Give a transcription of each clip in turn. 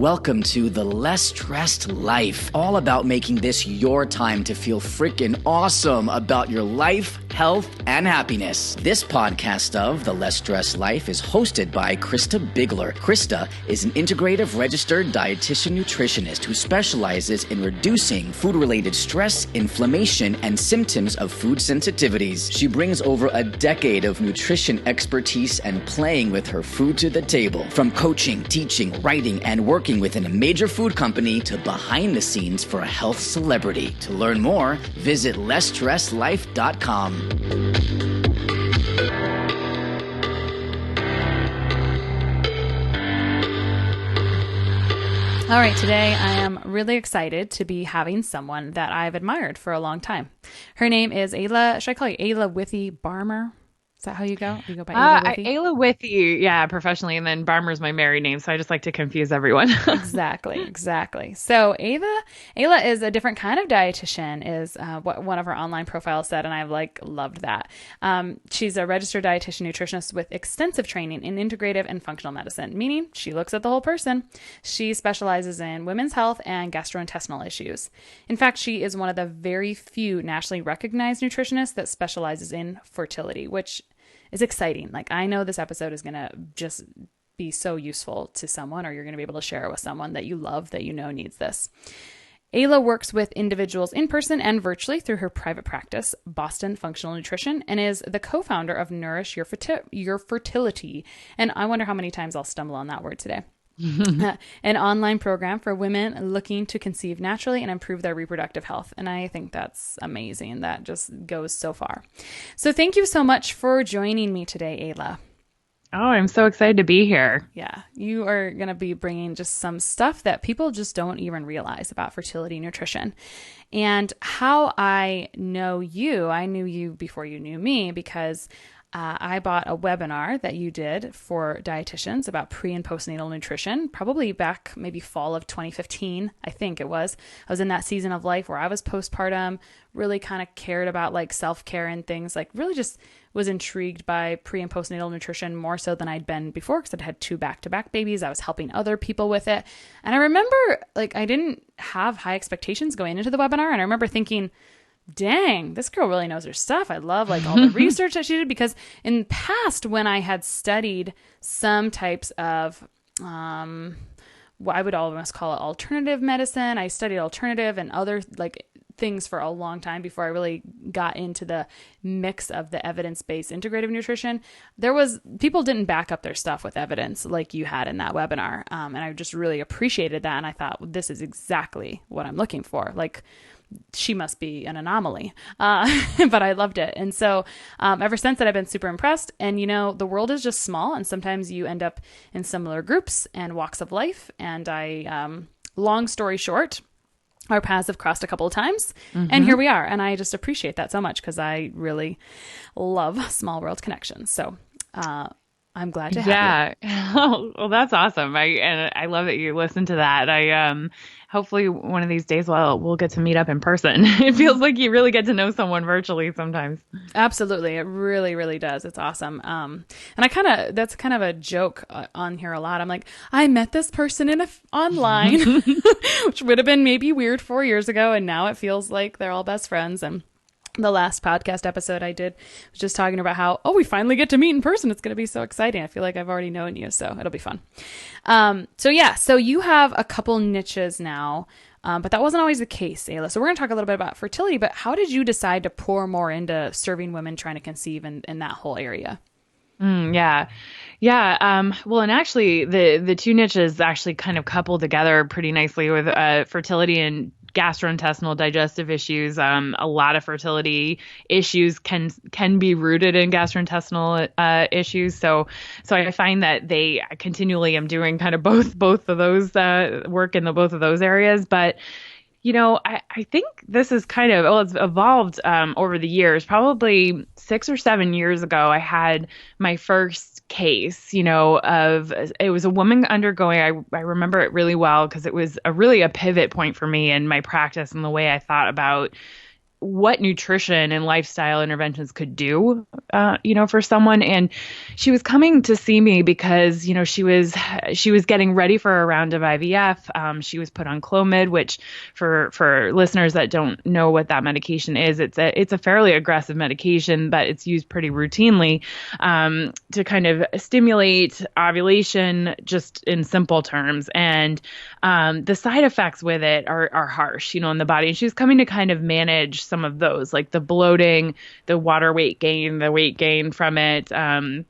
Welcome to The Less Stressed Life, all about making this your time to feel freaking awesome about your life, health, and happiness. This podcast of The Less Stressed Life is hosted by Krista Bigler. Krista is an integrative registered dietitian nutritionist who specializes in reducing food-related stress, inflammation, and symptoms of food sensitivities. She brings over a decade of nutrition expertise and playing with her food to the table. From coaching, teaching, writing, and working within a major food company to behind the scenes for a health celebrity. To learn more, visit lessstressedlife.com. All right, today I am really excited to be having someone that I've admired for a long time. Her name is Ayla. Should I call you Ayla Withee Barmer? Is that how you go? You go by Ayla Withee? Ayla Withee, yeah, professionally, and then Barmer's my married name, so I just like to confuse everyone. Exactly. So Ayla is a different kind of dietitian, is what one of her online profiles said, and I've loved that. She's a registered dietitian nutritionist with extensive training in integrative and functional medicine, meaning she looks at the whole person. She specializes in women's health and gastrointestinal issues. In fact, she is one of the very few nationally recognized nutritionists that specializes in fertility, which is exciting. I know this episode is going to just be so useful to someone, or you're going to be able to share it with someone that you love, that you know needs this. Ayla works with individuals in person and virtually through her private practice, Boston Functional Nutrition, and is the co-founder of Nourish Your Fertility. And I wonder how many times I'll stumble on that word today. An online program for women looking to conceive naturally and improve their reproductive health. And I think that's amazing. That just goes so far. So thank you so much for joining me today, Ayla. Oh, I'm so excited to be here. Yeah, you are going to be bringing just some stuff that people just don't even realize about fertility nutrition. And how I know you, I knew you before you knew me, because I bought a webinar that you did for dietitians about pre and postnatal nutrition, probably back maybe fall of 2015, I think it was. I was in that season of life where I was postpartum, really kind of cared about self-care and things, really just was intrigued by pre and postnatal nutrition more so than I'd been before, because I'd had 2 back-to-back babies. I was helping other people with it. And I remember I didn't have high expectations going into the webinar. And I remember thinking, dang, this girl really knows her stuff. I love all the research that she did, because in the past, when I had studied some types of, what I would almost call it alternative medicine, I studied alternative and other things for a long time before I really got into the mix of the evidence-based integrative nutrition. People didn't back up their stuff with evidence like you had in that webinar. And I just really appreciated that. And I thought, well, this is exactly what I'm looking for. She must be an anomaly. But I loved it. And so ever since that, I've been super impressed. And, the world is just small. And sometimes you end up in similar groups and walks of life. And long story short, our paths have crossed a couple of times. And here we are. And I just appreciate that so much, because I really love small world connections. So I'm glad to have you. Oh, well, that's awesome. I love that you listened to that. Hopefully one of these days we'll get to meet up in person. It feels like you really get to know someone virtually sometimes. Absolutely. It really, really does. It's awesome. And that's kind of a joke on here a lot. I'm like, I met this person online, which would have been maybe weird 4 years ago. And now it feels like they're all best friends. And the last podcast episode I did was just talking about how, we finally get to meet in person. It's going to be so exciting. I feel like I've already known you, so it'll be fun. So you have a couple niches now, but that wasn't always the case, Ayla. So we're going to talk a little bit about fertility, but how did you decide to pour more into serving women trying to conceive in that whole area? Yeah. Well, and actually the 2 niches actually kind of couple together pretty nicely with fertility and gastrointestinal digestive issues. A lot of fertility issues can be rooted in gastrointestinal issues. So I find that I continually am doing kind of both of those work in both of those areas. But I think this is it's evolved over the years. Probably 6 or 7 years ago, I had my first case, it was a woman undergoing, I remember it really well because it was really a pivot point for me in my practice and the way I thought about what nutrition and lifestyle interventions could do, for someone. And she was coming to see me because, she was getting ready for a round of IVF. She was put on Clomid, which for listeners that don't know what that medication is, it's a fairly aggressive medication, but it's used pretty routinely, to kind of stimulate ovulation, just in simple terms. And, the side effects with it are harsh, in the body. And she was coming to kind of manage some of those, like the bloating, the water weight gain, the weight gain from it, and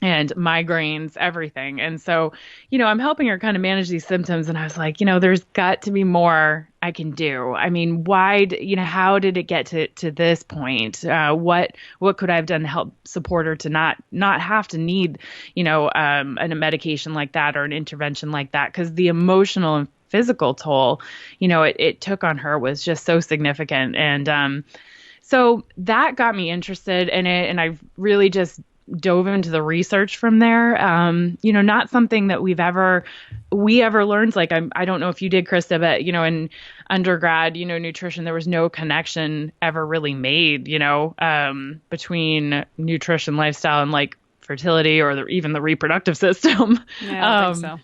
migraines, everything. And so, I'm helping her kind of manage these symptoms. And I was like, there's got to be more I can do. I mean, how did it get to this point? What could I have done to help support her to not have to need, a medication like that or an intervention like that? Because the emotional and physical toll, it took on her was just so significant. And so that got me interested in it. And I've really just dove into the research from there. Not something that we ever learned. Like, I don't know if you did, Krista, but, in undergrad, nutrition, there was no connection ever really made, between nutrition, lifestyle, and like fertility or even the reproductive system. Yeah, I think so.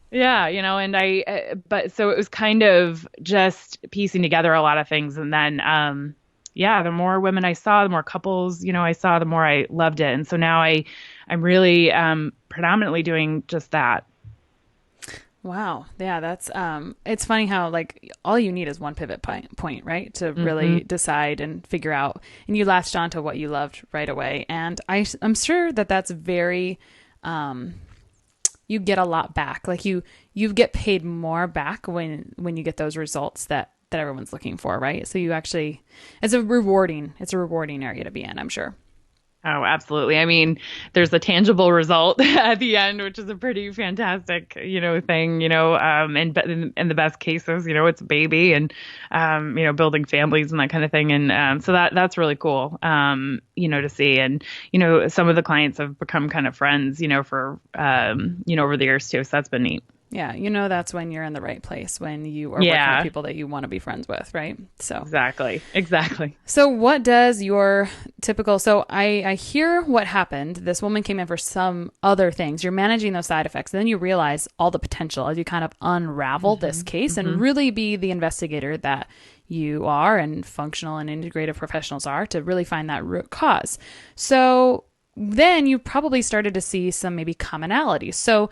Yeah, but so it was kind of just piecing together a lot of things. And then, the more women I saw, the more couples, I saw, the more I loved it. And so now I'm really predominantly doing just that. Wow. Yeah, that's it's funny how like all you need is one pivot point, right? To really decide and figure out. And you latched onto what you loved right away. And I'm sure that that's very you get a lot back. Like you get paid more back when you get those results that everyone's looking for, right? So you actually, it's a rewarding area to be in, I'm sure. Oh, absolutely. I mean, there's a tangible result at the end, which is a pretty fantastic, thing, and in the best cases, it's a baby and, building families and that kind of thing. And, so that's really cool, to see. And, some of the clients have become kind of friends, for, over the years too. So that's been neat. Yeah. That's when you're in the right place, when you are working with people that you want to be friends with. Right. So exactly. So what does your typical, so I hear what happened. This woman came in for some other things. You're managing those side effects. And then you realize all the potential as you kind of unravel this case and really be the investigator that you are and functional and integrative professionals are to really find that root cause. So then you probably started to see some maybe commonalities. So,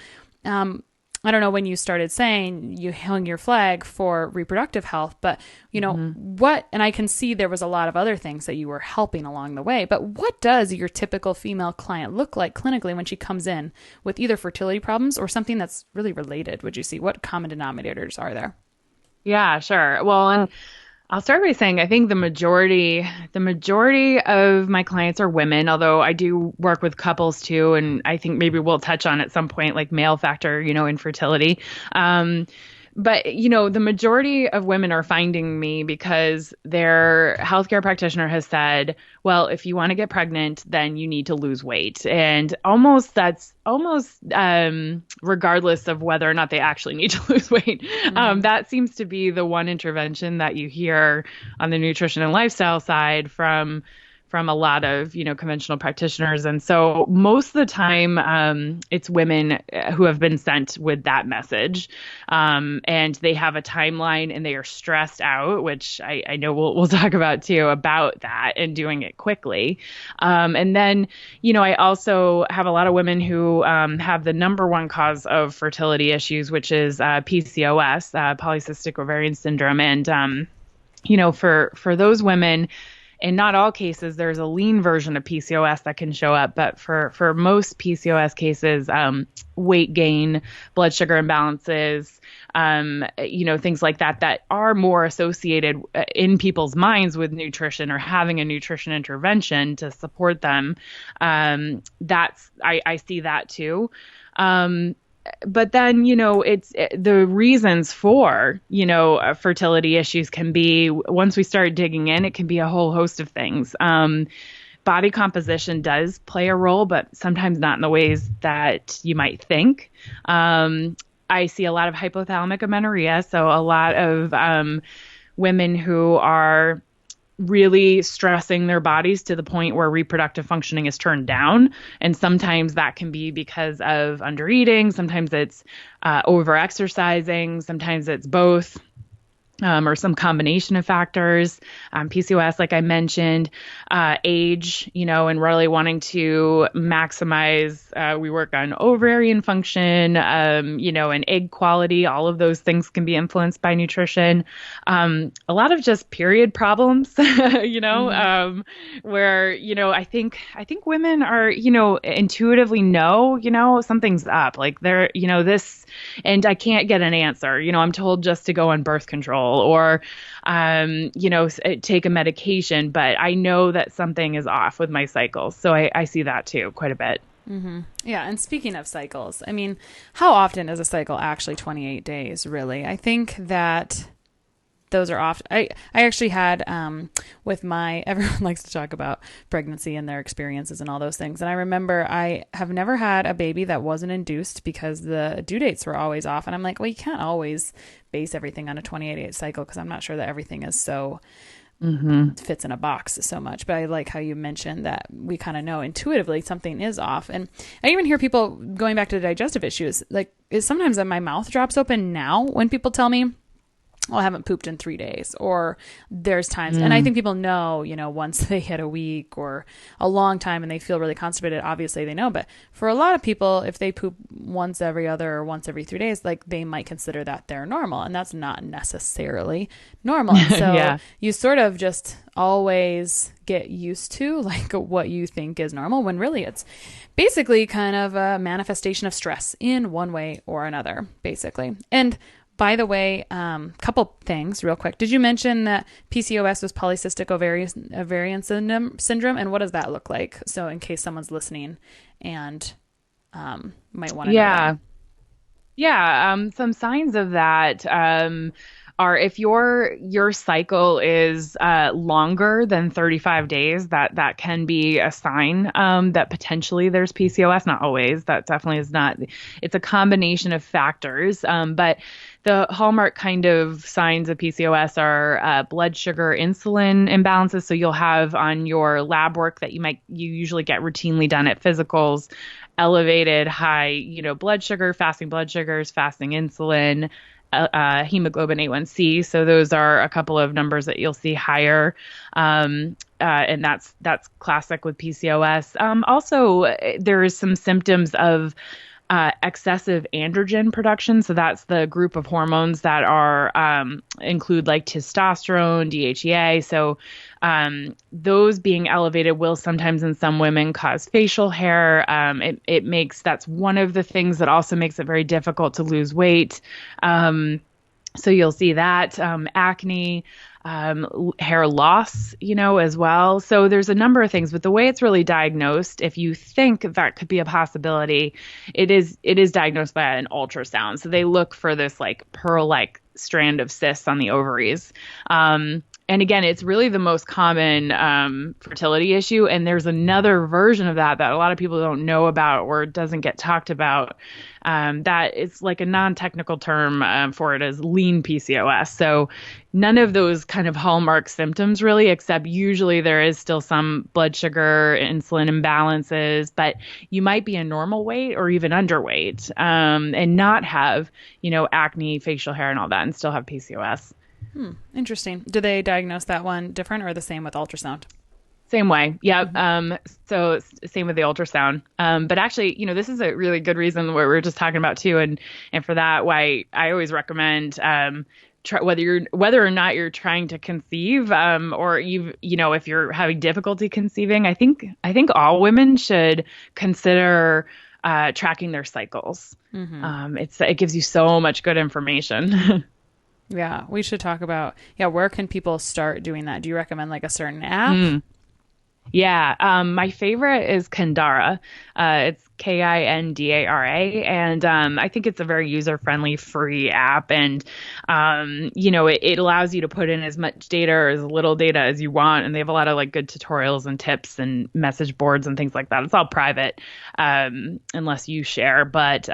I don't know when you started saying you hung your flag for reproductive health, but what, and I can see there was a lot of other things that you were helping along the way, but what does your typical female client look like clinically when she comes in with either fertility problems or something that's really related? Would you see what common denominators are there? Yeah, sure. Well, and I'll start by saying I think the majority of my clients are women, although I do work with couples too. And I think maybe we'll touch on at some point, like male factor, infertility. But, the majority of women are finding me because their healthcare practitioner has said, well, if you want to get pregnant, then you need to lose weight. And that's almost regardless of whether or not they actually need to lose weight. That seems to be the one intervention that you hear on the nutrition and lifestyle side from a lot of, conventional practitioners. And so most of the time, it's women who have been sent with that message. And they have a timeline and they are stressed out, which I know we'll talk about too, about that and doing it quickly. And then, I also have a lot of women who have the number one cause of fertility issues, which is PCOS, polycystic ovarian syndrome. And, for those women, in not all cases, there's a lean version of PCOS that can show up. But for most PCOS cases, weight gain, blood sugar imbalances, things like that are more associated in people's minds with nutrition or having a nutrition intervention to support them. I see that too. But then, it's the reasons for, fertility issues can be, once we start digging in, it can be a whole host of things. Body composition does play a role, but sometimes not in the ways that you might think. I see a lot of hypothalamic amenorrhea. So a lot of women who are really stressing their bodies to the point where reproductive functioning is turned down. And sometimes that can be because of undereating. Sometimes it's over-exercising. Sometimes it's both. Or some combination of factors, PCOS, like I mentioned, age, and really wanting to maximize, we work on ovarian function, and egg quality. All of those things can be influenced by nutrition. A lot of just period problems, where, I think women are, intuitively know, something's up, like they're, this, and I can't get an answer, I'm told just to go on birth control or, take a medication, but I know that something is off with my cycles. So I see that too quite a bit. Mm-hmm. Yeah. And speaking of cycles, I mean, how often is a cycle actually 28 days, really? I think that those are often, I actually had, everyone likes to talk about pregnancy and their experiences and all those things. And I remember I have never had a baby that wasn't induced because the due dates were always off. And I'm like, well, you can't always base everything on a 28-day cycle, because I'm not sure that everything is so fits in a box so much. But I like how you mentioned that we kind of know intuitively something is off. And I even hear people going back to digestive issues, like sometimes my mouth drops open now when people tell me, well, I haven't pooped in 3 days, or there's times, and I think people know, once they hit a week or a long time and they feel really constipated, obviously they know. But for a lot of people, if they poop once every other or once every 3 days, like they might consider that they're normal, and that's not necessarily normal. And so you sort of just always get used to like what you think is normal, when really it's basically kind of a manifestation of stress in one way or another, basically. And by the way, couple things real quick. Did you mention that PCOS was polycystic ovarian syndrome? And what does that look like? So in case someone's listening and might want to know that. Yeah. Some signs of that are if your cycle is longer than 35 days, that can be a sign that potentially there's PCOS. Not always. That definitely is not. It's a combination of factors. But the hallmark kind of signs of PCOS are blood sugar, insulin imbalances. So you'll have on your lab work that you usually get routinely done at physicals, elevated high, blood sugar, fasting blood sugars, fasting insulin, hemoglobin A1C. So those are a couple of numbers that you'll see higher. And that's classic with PCOS. Also, there is some symptoms of excessive androgen production. So that's the group of hormones that are include like testosterone, DHEA. So those being elevated will sometimes in some women cause facial hair. That's one of the things that also makes it very difficult to lose weight. So you'll see that acne, hair loss, as well. So there's a number of things, but the way it's really diagnosed, if you think that could be a possibility, it is diagnosed by an ultrasound. So they look for this like pearl-like strand of cysts on the ovaries. And again, it's really the most common fertility issue. And there's another version of that a lot of people don't know about or doesn't get talked about. That it's like a non-technical term for it is lean PCOS. So none of those kind of hallmark symptoms really, except usually there is still some blood sugar, insulin imbalances, but you might be a normal weight or even underweight and not have, acne, facial hair and all that and still have PCOS. Interesting. Do they diagnose that one different or the same with ultrasound? Same way. Yeah. So same with the ultrasound. But actually, this is a really good reason what we were just talking about too. And for that, why I always recommend, whether or not you're trying to conceive, or if you're having difficulty conceiving, I think all women should consider tracking their cycles. It gives you so much good information. Yeah, we should talk about, where can people start doing that? Do you recommend like a certain app? Yeah, my favorite is Kindara. It's Kindara, and I think it's a very user-friendly, free app. And it allows you to put in as much data or as little data as you want. And they have a lot of like good tutorials and tips and message boards and things like that. It's all private, unless you share. But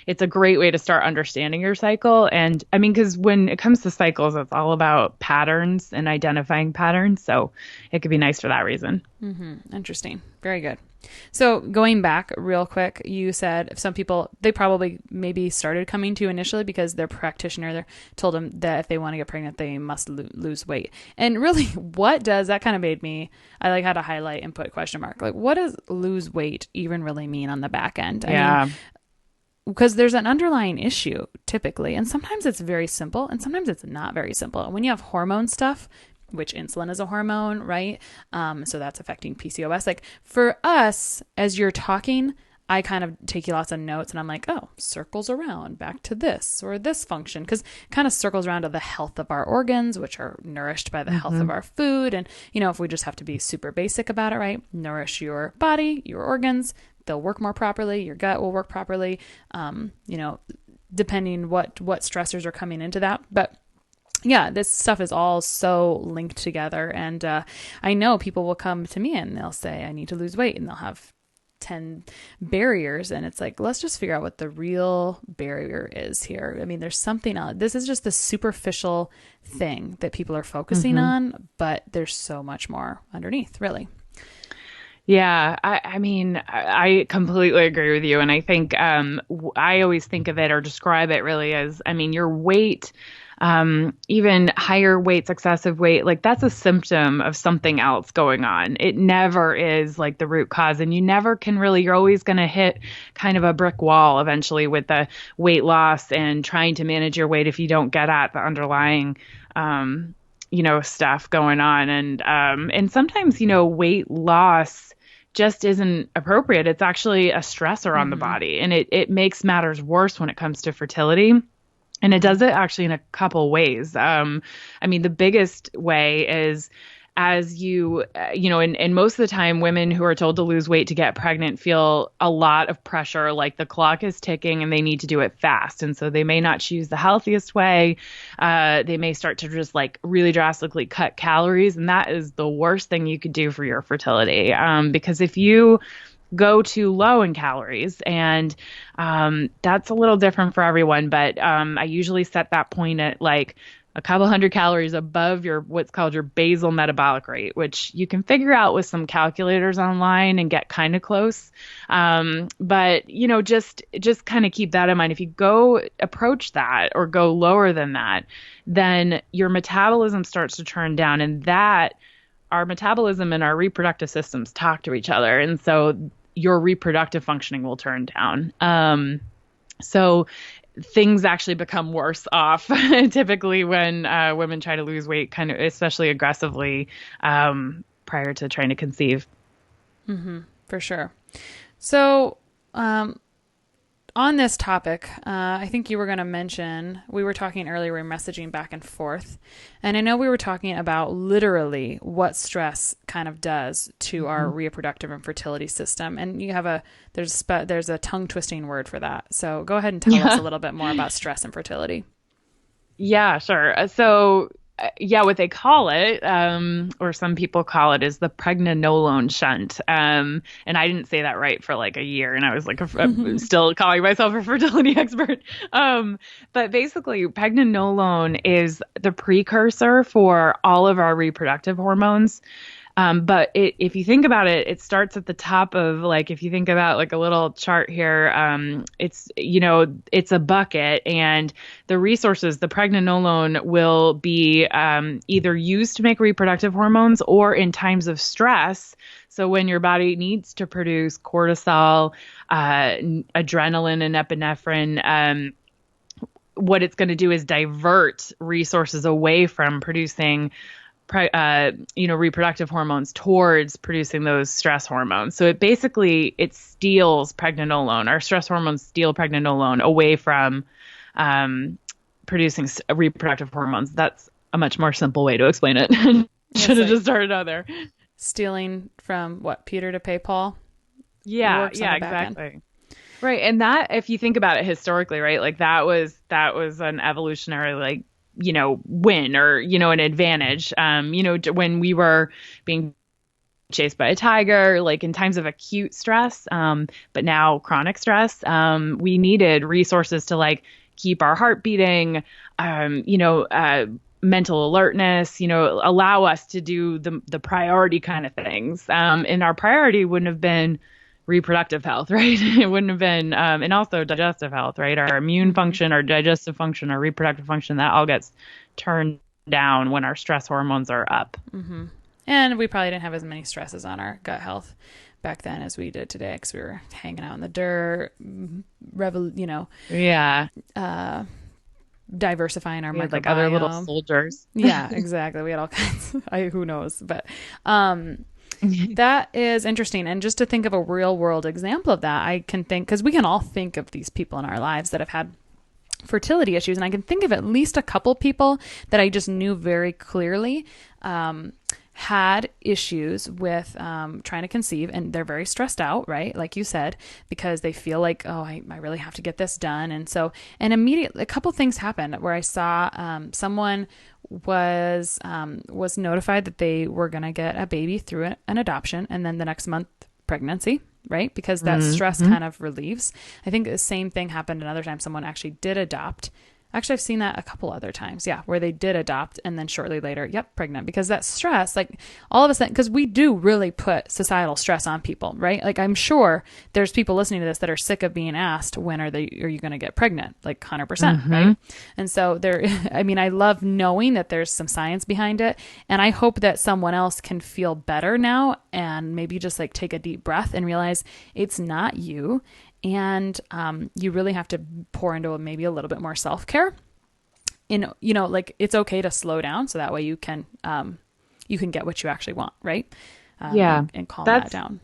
it's a great way to start understanding your cycle. And I mean, because when it comes to cycles, it's all about patterns and identifying patterns. So it could be nice for that reason. Mm-hmm. Interesting. Very good. So going back real quick, you said some people, they probably maybe started coming to you initially because their practitioner told them that if they want to get pregnant, they must lose weight. And really, that kind of made me, I like had to highlight and put question mark. Like, what does lose weight even really mean on the back end? I mean, because there's an underlying issue typically, and sometimes it's very simple and sometimes it's not very simple. When you have hormone stuff, which insulin is a hormone, right? So that's affecting PCOS. Like for us, as you're talking, I kind of take you lots of notes and I'm like, oh, circles around back to this or this function, because it kind of circles around to the health of our organs, which are nourished by the health of our food. And, if we just have to be super basic about it, right? Nourish your body, your organs, they'll work more properly. Your gut will work properly, depending what stressors are coming into that. But yeah, this stuff is all so linked together. And I know people will come to me and they'll say, I need to lose weight. And they'll have 10 barriers. And it's like, let's just figure out what the real barrier is here. I mean, there's something else. This is just the superficial thing that people are focusing on, but there's so much more underneath, really. Yeah, I mean, I completely agree with you. And I think I always think of it or describe it really as, I mean, your weight, even higher weights, excessive weight, like that's a symptom of something else going on. It never is like the root cause. And you never can really, you're always going to hit kind of a brick wall eventually with the weight loss and trying to manage your weight if you don't get at the underlying stuff going on. And sometimes, weight loss just isn't appropriate. It's actually a stressor on the body, and it makes matters worse when it comes to fertility. And it does it actually in a couple ways. I mean, the biggest way is as you, and most of the time, women who are told to lose weight to get pregnant feel a lot of pressure, like the clock is ticking and they need to do it fast. And so they may not choose the healthiest way. They may start to just like really drastically cut calories. And that is the worst thing you could do for your fertility. Because if you go too low in calories, and that's a little different for everyone, but I usually set that point at like a couple hundred calories above your what's called your basal metabolic rate, which you can figure out with some calculators online and get kind of close. But just kind of keep that in mind. If you go approach that or go lower than that, then your metabolism starts to turn down, and that our metabolism and our reproductive systems talk to each other. And so your reproductive functioning will turn down. So things actually become worse off typically when women try to lose weight, kind of especially aggressively prior to trying to conceive. For sure. So on this topic, I think you were going to mention, we were talking earlier, we were messaging back and forth, and I know we were talking about literally what stress kind of does to our reproductive and fertility system. And you have there's a tongue twisting word for that. So go ahead and tell us a little bit more about stress and fertility. Yeah, sure. So what they call it, or some people call it, is the pregnenolone shunt. And I didn't say that right for like a year, and I was like still calling myself a fertility expert. But basically, pregnenolone is the precursor for all of our reproductive hormones. But if you think about it, it starts at the top of, like, if you think about like a little chart here, it's a bucket, and the resources, the pregnenolone will be either used to make reproductive hormones or in times of stress. So when your body needs to produce cortisol, adrenaline, and epinephrine, what it's going to do is divert resources away from producing reproductive hormones towards producing those stress hormones. So it steals pregnenolone. Our stress hormones steal pregnenolone away from producing reproductive hormones. That's a much more simple way to explain it. Should have just started out there. stealing from Peter to pay Paul. Yeah, exactly. Right. And that, if you think about it historically, right, like that was an evolutionary, like, win or, an advantage, when we were being chased by a tiger, like in times of acute stress, but now chronic stress, we needed resources to like keep our heart beating, mental alertness, allow us to do the priority kind of things. And our priority wouldn't have been reproductive health, right? It wouldn't have been, and also digestive health, right? Our immune function, our digestive function, our reproductive function, that all gets turned down when our stress hormones are up. Mm-hmm. And we probably didn't have as many stresses on our gut health back then as we did today, because we were hanging out in the dirt, diversifying our microbiome. Like other little soldiers. Yeah, exactly. We had all kinds. Who knows? But that is interesting. And just to think of a real world example of that, I can think, because we can all think of these people in our lives that have had fertility issues. And I can think of at least a couple people that I just knew very clearly had issues with trying to conceive, and they're very stressed out, right? Like you said, because they feel like, oh, I really have to get this done. And immediately a couple things happened where I saw someone was notified that they were going to get a baby through an adoption, and then the next month pregnancy, right? Because that stress kind of relieves. I think the same thing happened another time. Someone actually did adopt. Actually, I've seen that a couple other times. Yeah. Where they did adopt and then shortly later, pregnant, because that stress, like all of a sudden, because we do really put societal stress on people, right? Like I'm sure there's people listening to this that are sick of being asked, when are you going to get pregnant? Like 100%. Right. And so I love knowing that there's some science behind it. And I hope that someone else can feel better now and maybe just like take a deep breath and realize it's not you. And you really have to pour into maybe a little bit more self-care. Like it's okay to slow down, so that way you can get what you actually want, right? And calm that down.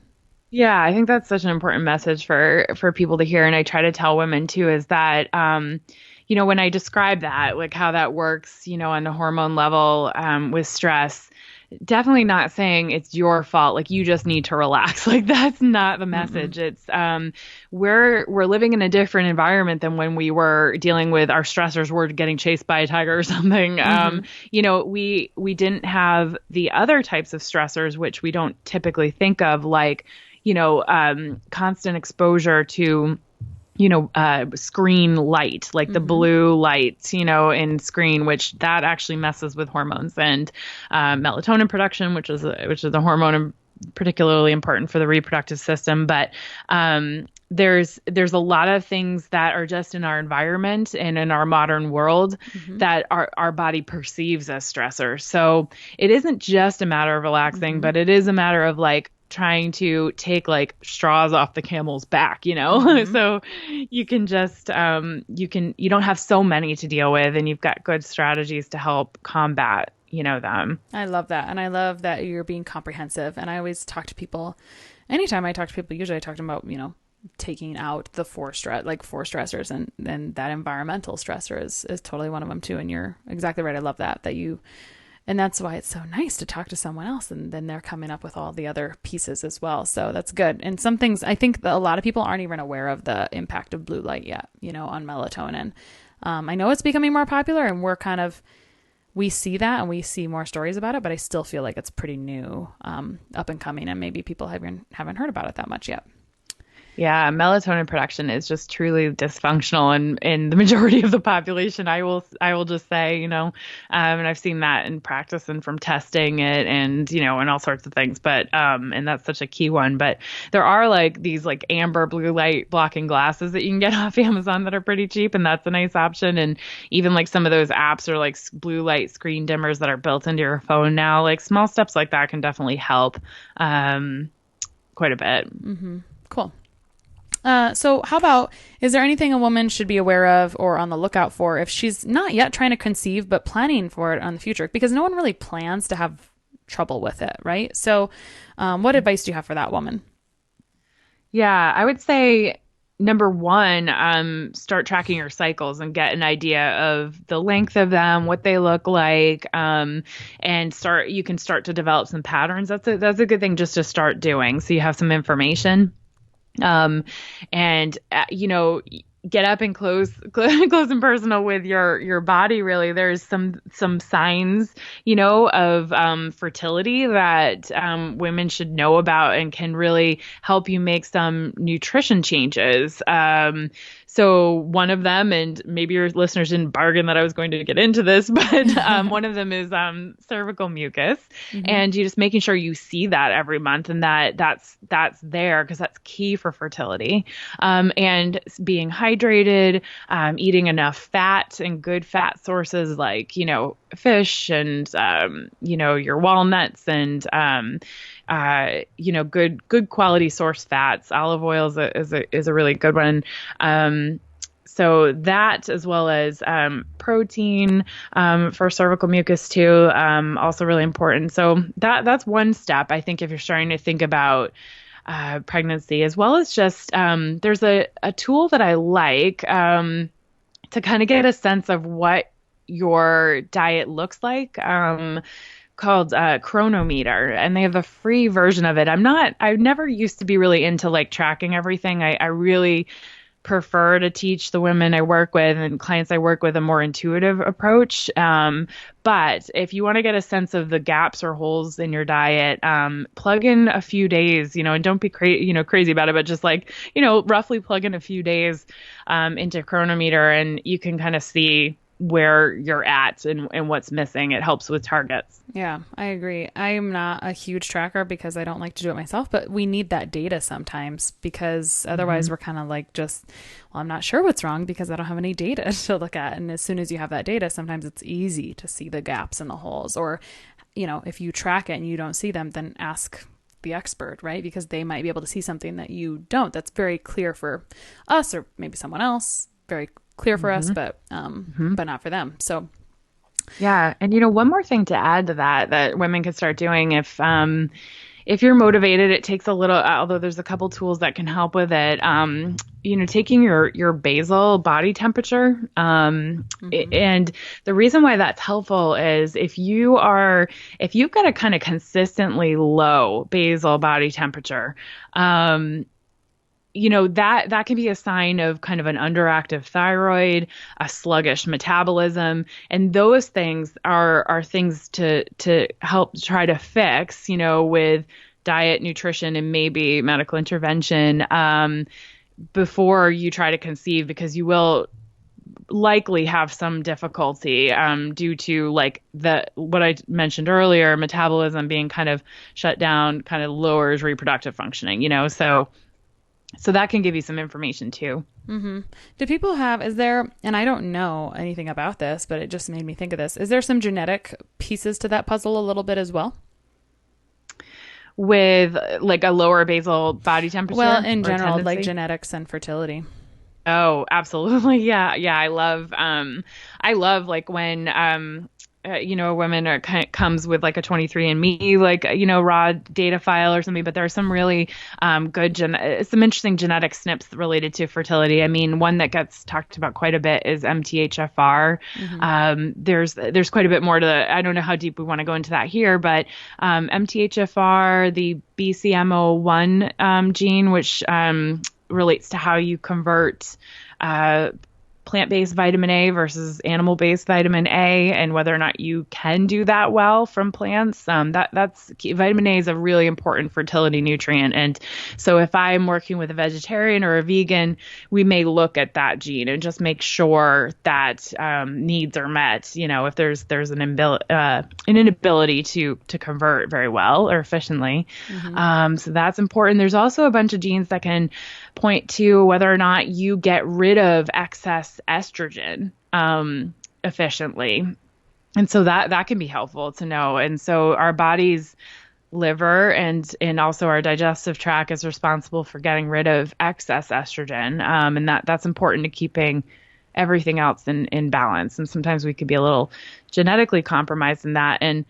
Yeah, I think that's such an important message for people to hear. And I try to tell women too, is that when I describe that, like how that works, on the hormone level with stress, definitely not saying it's your fault. Like you just need to relax. Like that's not the message. Mm-hmm. It's we're living in a different environment than when we were dealing with our stressors were getting chased by a tiger or something. Mm-hmm. We didn't have the other types of stressors, which we don't typically think of, like, constant exposure to screen light, like the blue lights, in screen, which that actually messes with hormones and melatonin production, which is a hormone particularly important for the reproductive system. But there's a lot of things that are just in our environment and in our modern world that our body perceives as stressors. So it isn't just a matter of relaxing, but it is a matter of like trying to take like straws off the camel's back, so you can just, you don't have so many to deal with, and you've got good strategies to help combat, them. I love that. And I love that you're being comprehensive. And I always talk to people, anytime I talk to people, usually I talk to them about, taking out the four stressors, and then that environmental stressor is totally one of them too. And you're exactly right. I love that and that's why it's so nice to talk to someone else, and then they're coming up with all the other pieces as well. So that's good. And some things, I think that a lot of people aren't even aware of the impact of blue light yet, on melatonin. I know it's becoming more popular, and we see that and we see more stories about it, but I still feel like it's pretty new, up and coming, and maybe people haven't heard about it that much yet. Yeah, melatonin production is just truly dysfunctional in the majority of the population. I will just say, and I've seen that in practice and from testing it and, and all sorts of things. But, and that's such a key one. But there are like these like amber blue light blocking glasses that you can get off Amazon that are pretty cheap. And that's a nice option. And even like some of those apps are like blue light screen dimmers that are built into your phone now. Like small steps like that can definitely help quite a bit. Mm-hmm. Cool. So how about, is there anything a woman should be aware of or on the lookout for if she's not yet trying to conceive, but planning for it on the future? Because no one really plans to have trouble with it, right? So what advice do you have for that woman? Yeah, I would say number one, start tracking your cycles and get an idea of the length of them, what they look like, and you can start to develop some patterns. That's a good thing just to start doing, so you have some information. And get up and close and personal with your body. Really, there's some signs, of fertility that women should know about and can really help you make some nutrition changes. So one of them, and maybe your listeners didn't bargain that I was going to get into this, but one of them is cervical mucus, and you just making sure you see that every month, and that's there because that's key for fertility. And being hydrated, eating enough fat and good fat sources like fish and your walnuts and good quality source fats. Olive oil is a really good one. So that, as well as protein for cervical mucus too, also really important. So that's one step, I think, if you're starting to think about pregnancy, as well as just there's a tool that I like to kind of get a sense of what your diet looks like. Called Chronometer, and they have a free version of it. I never used to be really into like tracking everything. I really prefer to teach the women I work with and clients I work with a more intuitive approach. But if you want to get a sense of the gaps or holes in your diet, plug in a few days, and don't be crazy about it, but just like, roughly plug in a few days into Chronometer, and you can kind of see where you're at and what's missing. It helps with targets. Yeah, I agree. I am not a huge tracker because I don't like to do it myself, but we need that data sometimes because otherwise we're kind of like I'm not sure what's wrong because I don't have any data to look at. And as soon as you have that data, sometimes it's easy to see the gaps and the holes, or, if you track it and you don't see them, then ask the expert, right? Because they might be able to see something that you don't. That's very clear for us, or maybe someone else, very clear for us, but not for them. So yeah. And one more thing to add to that women can start doing if you're motivated, it takes a little, although there's a couple tools that can help with it. Taking your basal body temperature. And the reason why that's helpful is if you've got a kind of consistently low basal body temperature, that can be a sign of kind of an underactive thyroid, a sluggish metabolism. And those things are things to help try to fix, with diet, nutrition, and maybe medical intervention before you try to conceive, because you will likely have some difficulty due to like what I mentioned earlier, metabolism being kind of shut down, kind of lowers reproductive functioning, So that can give you some information too. Mm-hmm. Do people is there, and I don't know anything about this, but it just made me think of this. Is there some genetic pieces to that puzzle a little bit as well? With like a lower basal body temperature? Well, in general, like genetics and fertility. Oh, absolutely. Yeah. Yeah. I love like when, a woman comes with like a 23andMe, like, raw data file or something, but there are some really good, some interesting genetic SNPs related to fertility. I mean, one that gets talked about quite a bit is MTHFR. There's quite a bit more to I don't know how deep we want to go into that here, but MTHFR, the BCMO1 gene, which relates to how you convert plant-based vitamin A versus animal-based vitamin A, and whether or not you can do that well from plants. That's vitamin A is a really important fertility nutrient. And so if I'm working with a vegetarian or a vegan, we may look at that gene and just make sure that needs are met. If there's an inability to convert very well or efficiently. So that's important. There's also a bunch of genes that can point to whether or not you get rid of excess estrogen efficiently. And so that can be helpful to know. And so our body's liver and also our digestive tract is responsible for getting rid of excess estrogen. And that's important to keeping everything else in balance. And sometimes we could be a little genetically compromised in that. And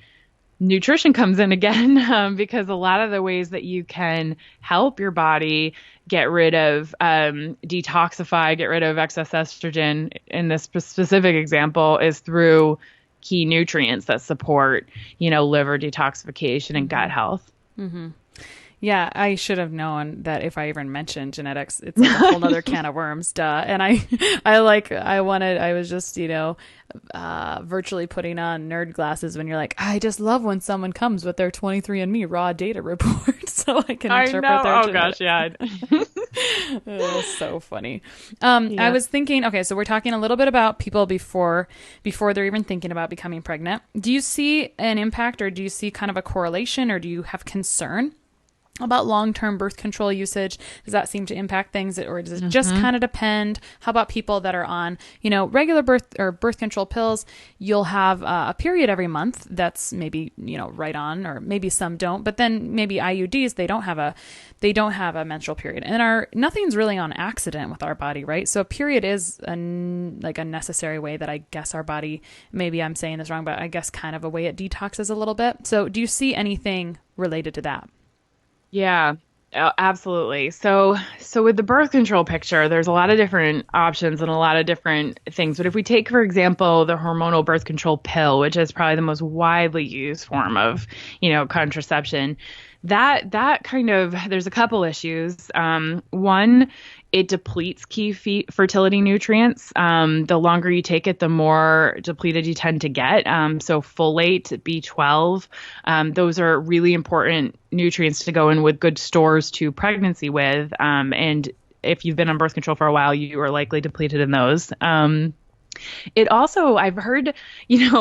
nutrition comes in again, because a lot of the ways that you can help your body get rid of, detoxify, get rid of excess estrogen in this specific example is through key nutrients that support, liver detoxification and gut health. Mm-hmm. Yeah, I should have known that if I even mentioned genetics, it's like a whole other can of worms, duh. And I was just, virtually putting on nerd glasses when you're like, I just love when someone comes with their 23andMe raw data report so I can interpret their genetics. Gosh, yeah. It was so funny. I was thinking, okay, so we're talking a little bit about people before they're even thinking about becoming pregnant. Do you see an impact, or do you see kind of a correlation, or do you have concern about long-term birth control usage? Does that seem to impact things, or does it just kind of depend? How about people that are on, regular birth control pills? You'll have a period every month that's maybe, right on, or maybe some don't, but then maybe IUDs, they don't have a menstrual period, and nothing's really on accident with our body, right? So a period is a necessary way that I guess our body, maybe I'm saying this wrong, but I guess kind of a way it detoxes a little bit. So do you see anything related to that? Yeah, absolutely. So with the birth control picture, there's a lot of different options and a lot of different things. But if we take, for example, the hormonal birth control pill, which is probably the most widely used form of, contraception, that kind of, there's a couple issues. One, it depletes key fertility nutrients. The longer you take it, the more depleted you tend to get. So folate, B12, those are really important nutrients to go in with good stores to pregnancy with. And if you've been on birth control for a while, you are likely depleted in those. It also, I've heard,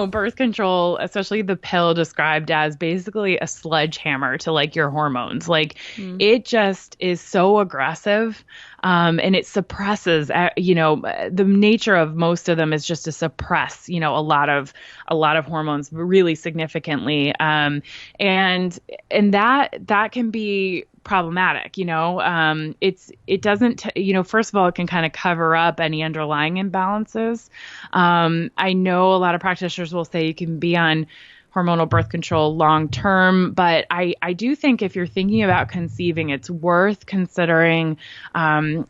birth control, especially the pill, described as basically a sledgehammer to like your hormones. Like it just is so aggressive. And it suppresses, the nature of most of them is just to suppress, a lot of hormones really significantly. And that can be problematic. It doesn't, first of all, it can kind of cover up any underlying imbalances. I know a lot of practitioners will say you can be on hormonal birth control long term, but I do think if you're thinking about conceiving, it's worth considering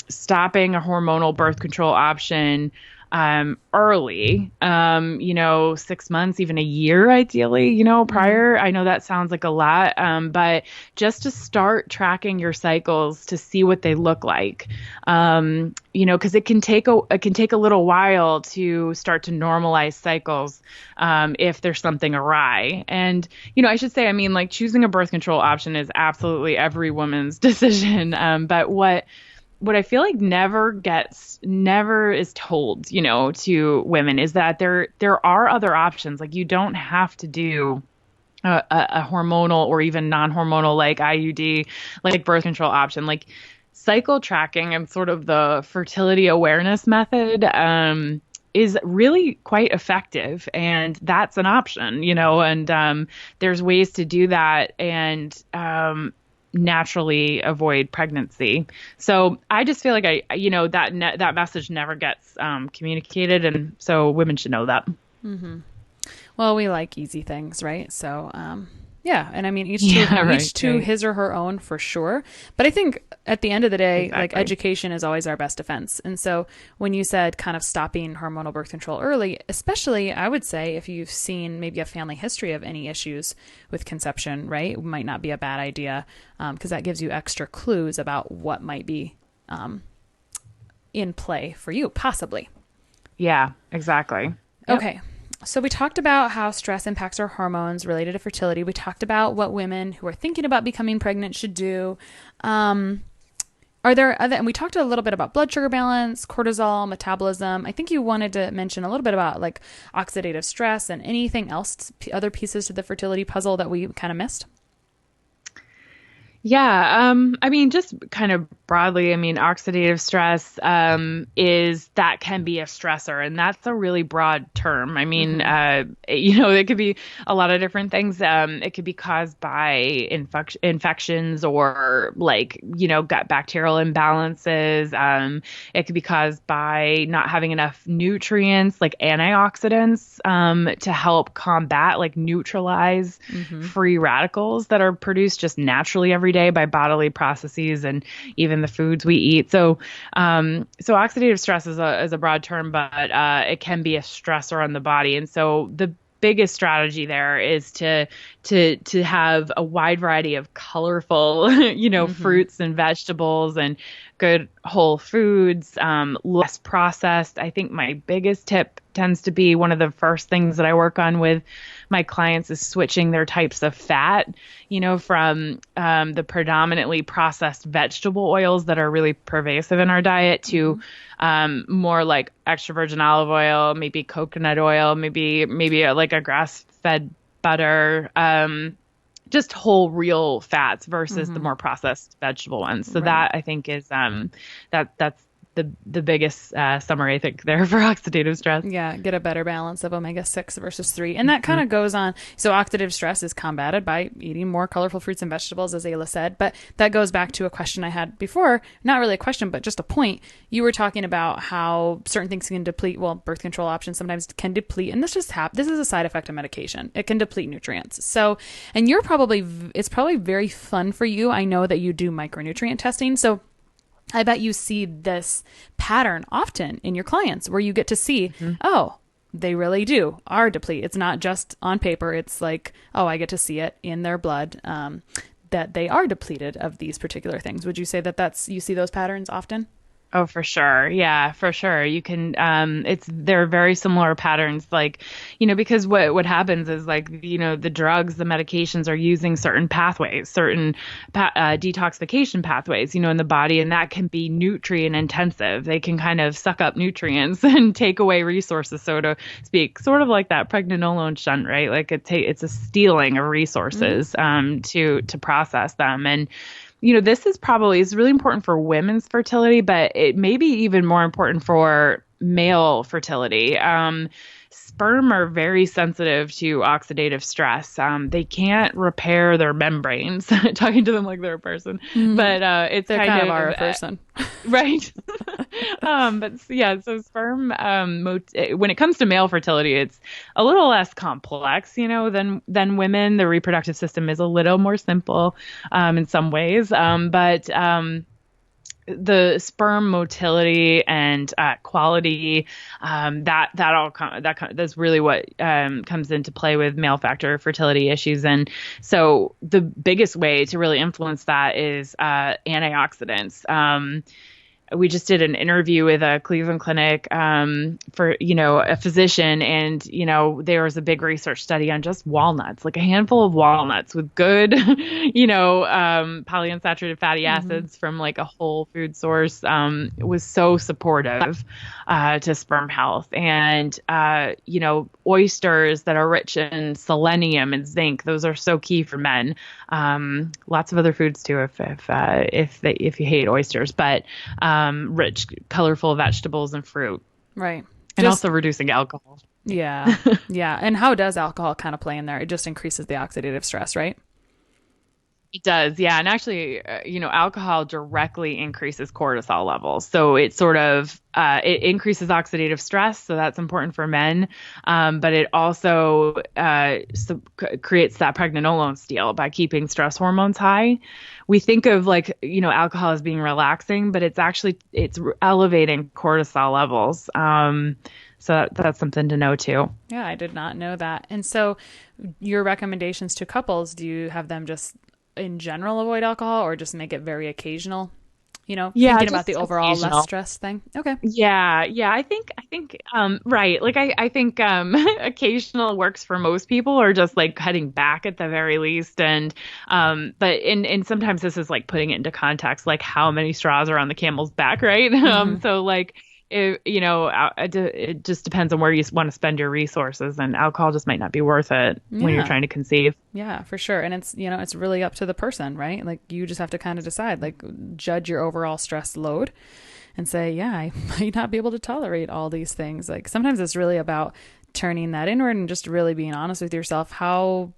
stopping a hormonal birth control option early, 6 months, even a year, ideally, prior. I know that sounds like a lot, but just to start tracking your cycles to see what they look like, because it can take a little while to start to normalize cycles, if there's something awry. And, I should say, choosing a birth control option is absolutely every woman's decision. But what I feel like never is told, to women is that there are other options. Like you don't have to do a hormonal or even non-hormonal like IUD, like birth control option. Like cycle tracking and sort of the fertility awareness method, is really quite effective, and that's an option, and there's ways to do that and naturally avoid pregnancy. So I just feel like that message never gets communicated, and so women should know that. Mm-hmm. Well, we like easy things, right? So yeah, and each to his or her own, for sure. But I think at the end of the day, like education is always our best defense. And so when you said kind of stopping hormonal birth control early, especially I would say if you've seen maybe a family history of any issues with conception, right, it might not be a bad idea, because that gives you extra clues about what might be in play for you, possibly. Yeah, exactly. Yep. Okay. So we talked about how stress impacts our hormones related to fertility. We talked about what women who are thinking about becoming pregnant should do. Are there other, and we talked a little bit about blood sugar balance, cortisol, metabolism. I think you wanted to mention a little bit about like oxidative stress and anything else, other pieces to the fertility puzzle that we kind of missed. Yeah. I mean, just kind of broadly, I mean, oxidative stress that can be a stressor, and that's a really broad term. I mean, it could be a lot of different things. It could be caused by infections or gut bacterial imbalances. It could be caused by not having enough nutrients like antioxidants to help combat, neutralize free radicals that are produced just naturally every day by bodily processes and even the foods we eat. So oxidative stress is a broad term, but it can be a stressor on the body. And so the biggest strategy there is to have a wide variety of colorful, fruits and vegetables and good whole foods, less processed. I think my biggest tip tends to be one of the first things that I work on with my clients is switching their types of fat, from the predominantly processed vegetable oils that are really pervasive in our diet to more like extra virgin olive oil, maybe coconut oil, maybe a grass-fed butter, just whole real fats versus the more processed vegetable ones. So that I think is that's the biggest summary, I think, there for oxidative stress. Yeah, get a better balance of omega-6 versus 3. And that kind of goes on. So oxidative stress is combated by eating more colorful fruits and vegetables, as Ayla said. But that goes back to a question I had before. Not really a question, but just a point. You were talking about how certain things can deplete, birth control options sometimes can deplete. And this is a side effect of medication. It can deplete nutrients. So, and it's probably very fun for you. I know that you do micronutrient testing. So I bet you see this pattern often in your clients where you get to see, they really are deplete. It's not just on paper. It's like, I get to see it in their blood that they are depleted of these particular things. Would you say that you see those patterns often? Oh, for sure. Yeah, for sure. You can, they're very similar patterns, because what happens is the drugs, the medications are using certain pathways, certain detoxification pathways, in the body, and that can be nutrient intensive. They can kind of suck up nutrients and take away resources, so to speak, sort of like that pregnenolone shunt, right? Like it's a stealing of resources, to process them. And this is really important for women's fertility, but it may be even more important for male fertility. Sperm are very sensitive to oxidative stress. They can't repair their membranes, talking to them like they're a person, but they're kind of are a person. Right. So sperm, when it comes to male fertility, it's a little less complex, than women. The reproductive system is a little more simple, in some ways. But the sperm motility and quality, that's really what comes into play with male factor fertility issues. And so the biggest way to really influence that is antioxidants. We just did an interview with a Cleveland clinic for, a physician, and, there was a big research study on just walnuts, like a handful of walnuts with good, polyunsaturated fatty acids from a whole food source, was so supportive to sperm health. And, oysters that are rich in selenium and zinc, those are so key for men. Lots of other foods too, if you hate oysters, but rich, colorful vegetables and fruit. Right. And also reducing alcohol. Yeah. Yeah. And how does alcohol kind of play in there? It just increases the oxidative stress, right? It does. Yeah. And actually, alcohol directly increases cortisol levels. So it sort of, it increases oxidative stress. So that's important for men. But it also creates that pregnenolone steal by keeping stress hormones high. We think of alcohol as being relaxing, but it's elevating cortisol levels. So that's something to know too. Yeah, I did not know that. And so your recommendations to couples, do you have them just in general avoid alcohol or just make it very occasional? Thinking about the overall less stress thing. Okay. Yeah. I think, right. I think, occasional works for most people, or just cutting back at the very least. And, but sometimes this is putting it into context, how many straws are on the camel's back, right? So it just depends on where you want to spend your resources, and alcohol just might not be worth it when you're trying to conceive. Yeah, for sure. And it's, it's really up to the person, right? Like you just have to kind of decide, like judge your overall stress load and say, yeah, I might not be able to tolerate all these things. Like sometimes it's really about turning that inward and just really being honest with yourself. How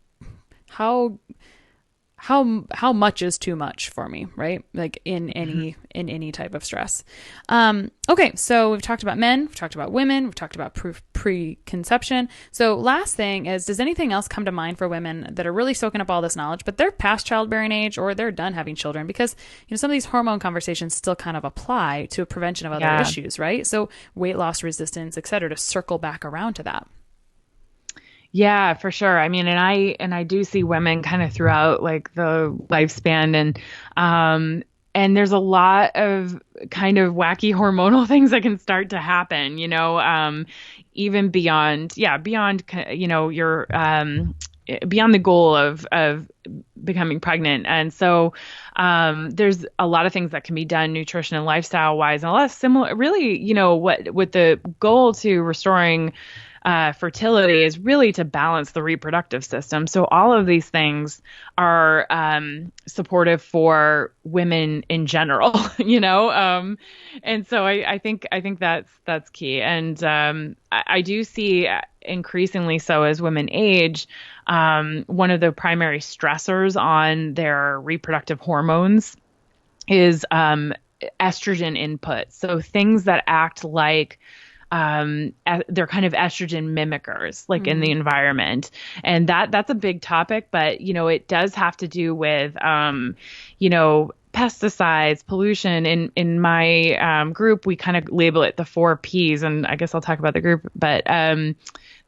much is too much for me, right? Like in any type of stress. Okay. So we've talked about men, we've talked about women, we've talked about preconception. So last thing is, does anything else come to mind for women that are really soaking up all this knowledge, but they're past childbearing age or they're done having children? Because, some of these hormone conversations still kind of apply to a prevention of other issues, right? So weight loss, resistance, et cetera, to circle back around to that. Yeah, for sure. I mean, and I do see women kind of throughout like the lifespan, and there's a lot of kind of wacky hormonal things that can start to happen, even beyond your beyond the goal of becoming pregnant. And so there's a lot of things that can be done nutrition and lifestyle wise, and a lot of similar, really, with the goal to restoring fertility is really to balance the reproductive system. So all of these things are supportive for women in general, and so I think that's key. And I do see increasingly so as women age, one of the primary stressors on their reproductive hormones is estrogen input. So things that act like they're kind of estrogen mimickers, like in the environment. And that's a big topic, but, it does have to do with, pesticides, pollution. In my group, we kind of label it the 4 Ps, and I guess I'll talk about the group, but the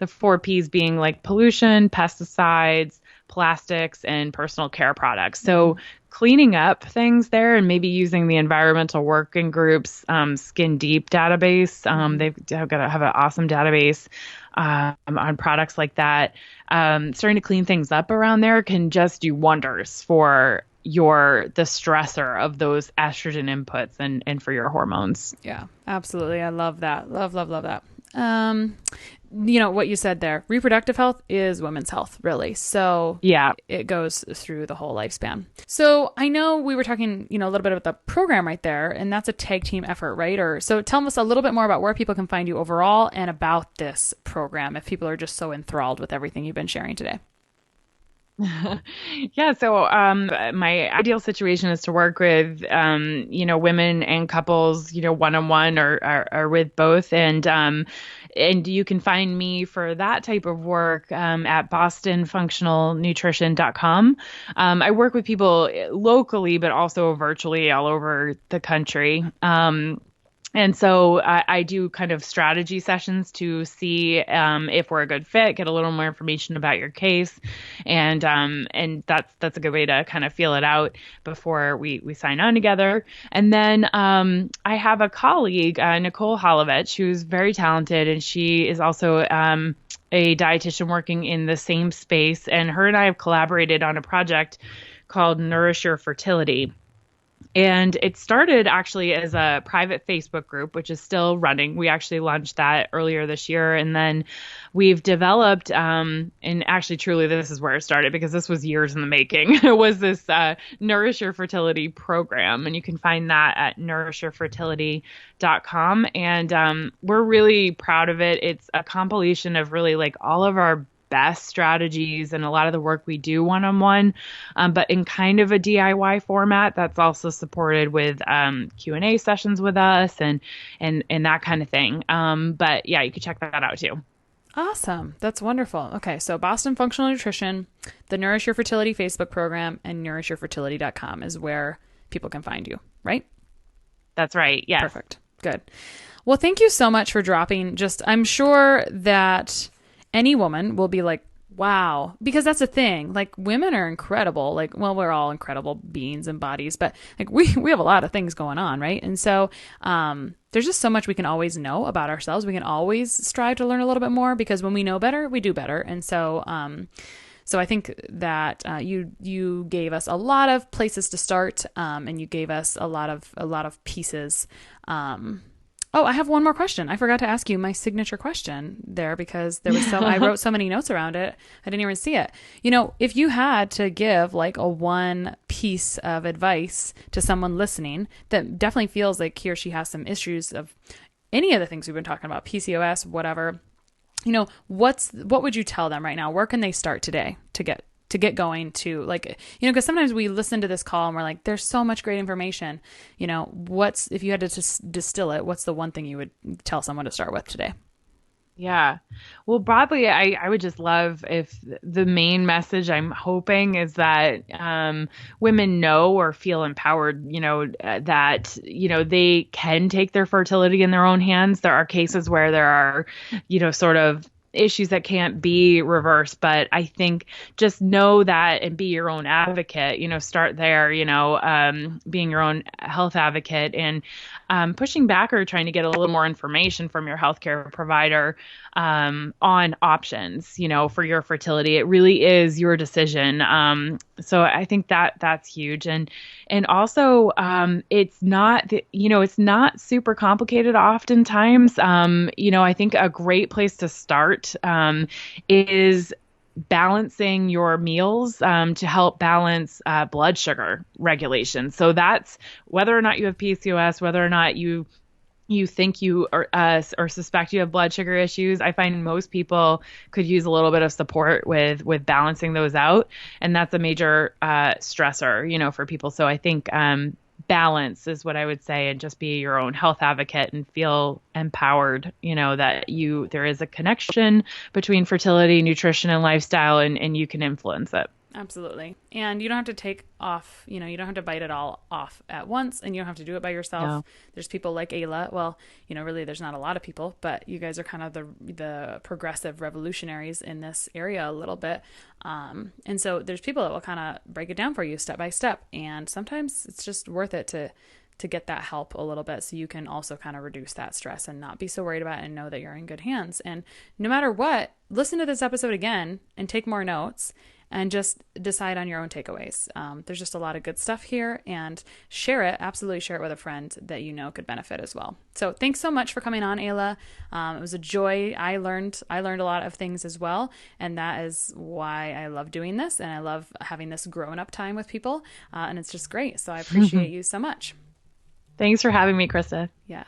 4 Ps being like pollution, pesticides, plastics, and personal care products. So cleaning up things there and maybe using the environmental working group's Skin Deep database. They've got to have an awesome database on products like that. Starting to clean things up around there can just do wonders for the stressor of those estrogen inputs and for your hormones. Yeah, absolutely. I love that. Love that. What you said there, reproductive health is women's health, really. So yeah, it goes through the whole lifespan. So I know we were talking, a little bit about the program right there, and that's a tag team effort, right? So tell us a little bit more about where people can find you overall and about this program if people are just so enthralled with everything you've been sharing today. Yeah. So, my ideal situation is to work with, women and couples, one-on-one or with both. And you can find me for that type of work, at bostonfunctionalnutrition.com. I work with people locally, but also virtually all over the country. And so I do kind of strategy sessions to see if we're a good fit, get a little more information about your case, and that's a good way to kind of feel it out before we sign on together. And then I have a colleague, Nicole Holovich, who's very talented, and she is also a dietitian working in the same space. And her and I have collaborated on a project called Nourish Your Fertility. And it started actually as a private Facebook group, which is still running. We actually launched that earlier this year. And then we've developed, and actually truly this is where it started because this was years in the making. It was this Nourish Your Fertility program. And you can find that at nourishyourfertility.com. And we're really proud of it. It's a compilation of really like all of our best strategies and a lot of the work we do one-on-one, but in kind of a DIY format that's also supported with Q&A sessions with us and that kind of thing. But yeah, you can check that out too. Awesome. That's wonderful. Okay. So Boston Functional Nutrition, the Nourish Your Fertility Facebook program, and nourishyourfertility.com is where people can find you, right? That's right. Yeah. Perfect. Good. Well, thank you so much for dropping I'm sure that any woman will be like, wow, because that's the thing. Like women are incredible. Like, well, we're all incredible beings and bodies, but like we have a lot of things going on. Right. And so, there's just so much we can always know about ourselves. We can always strive to learn a little bit more because when we know better, we do better. And so, so I think that, you gave us a lot of places to start, and you gave us a lot of pieces, Oh, I have one more question. I forgot to ask you my signature question there because there was I wrote so many notes around it. I didn't even see it. If you had to give like a one piece of advice to someone listening that definitely feels like he or she has some issues of any of the things we've been talking about, PCOS, whatever, what would you tell them right now? Where can they start today to get going to, like, because sometimes we listen to this call and we're like, there's so much great information. If you had to distill it, what's the one thing you would tell someone to start with today? Yeah. Well, broadly, I would just love if the main message I'm hoping is that women know or feel empowered, that, they can take their fertility in their own hands. There are cases where there are, sort of issues that can't be reversed, but I think just know that and be your own advocate, start there, being your own health advocate and pushing back or trying to get a little more information from your healthcare provider on options, for your fertility. It really is your decision. So I think that's huge. And also, it's not, it's not super complicated oftentimes. I think a great place to start is balancing your meals to help balance blood sugar regulation. So that's whether or not you have PCOS, whether or not you think you are or suspect you have blood sugar issues. I find most people could use a little bit of support with balancing those out, and that's a major stressor, for people. So I think balance is what I would say, and just be your own health advocate and feel empowered, that there is a connection between fertility, nutrition, and lifestyle, and you can influence it. Absolutely. And you don't have to take off, you don't have to bite it all off at once, and you don't have to do it by yourself. No. There's people like Ayla. Well, really there's not a lot of people, but you guys are kind of the progressive revolutionaries in this area a little bit. And so there's people that will kind of break it down for you step by step. And sometimes it's just worth it to get that help a little bit so you can also kind of reduce that stress and not be so worried about it and know that you're in good hands. And no matter what, listen to this episode again and take more notes and just decide on your own takeaways. There's just a lot of good stuff here, and share it. Absolutely share it with a friend that could benefit as well. So thanks so much for coming on, Ayla. It was a joy. I learned a lot of things as well, and that is why I love doing this, and I love having this grown-up time with people, and it's just great. So I appreciate you so much. Thanks for having me, Krista. Yeah.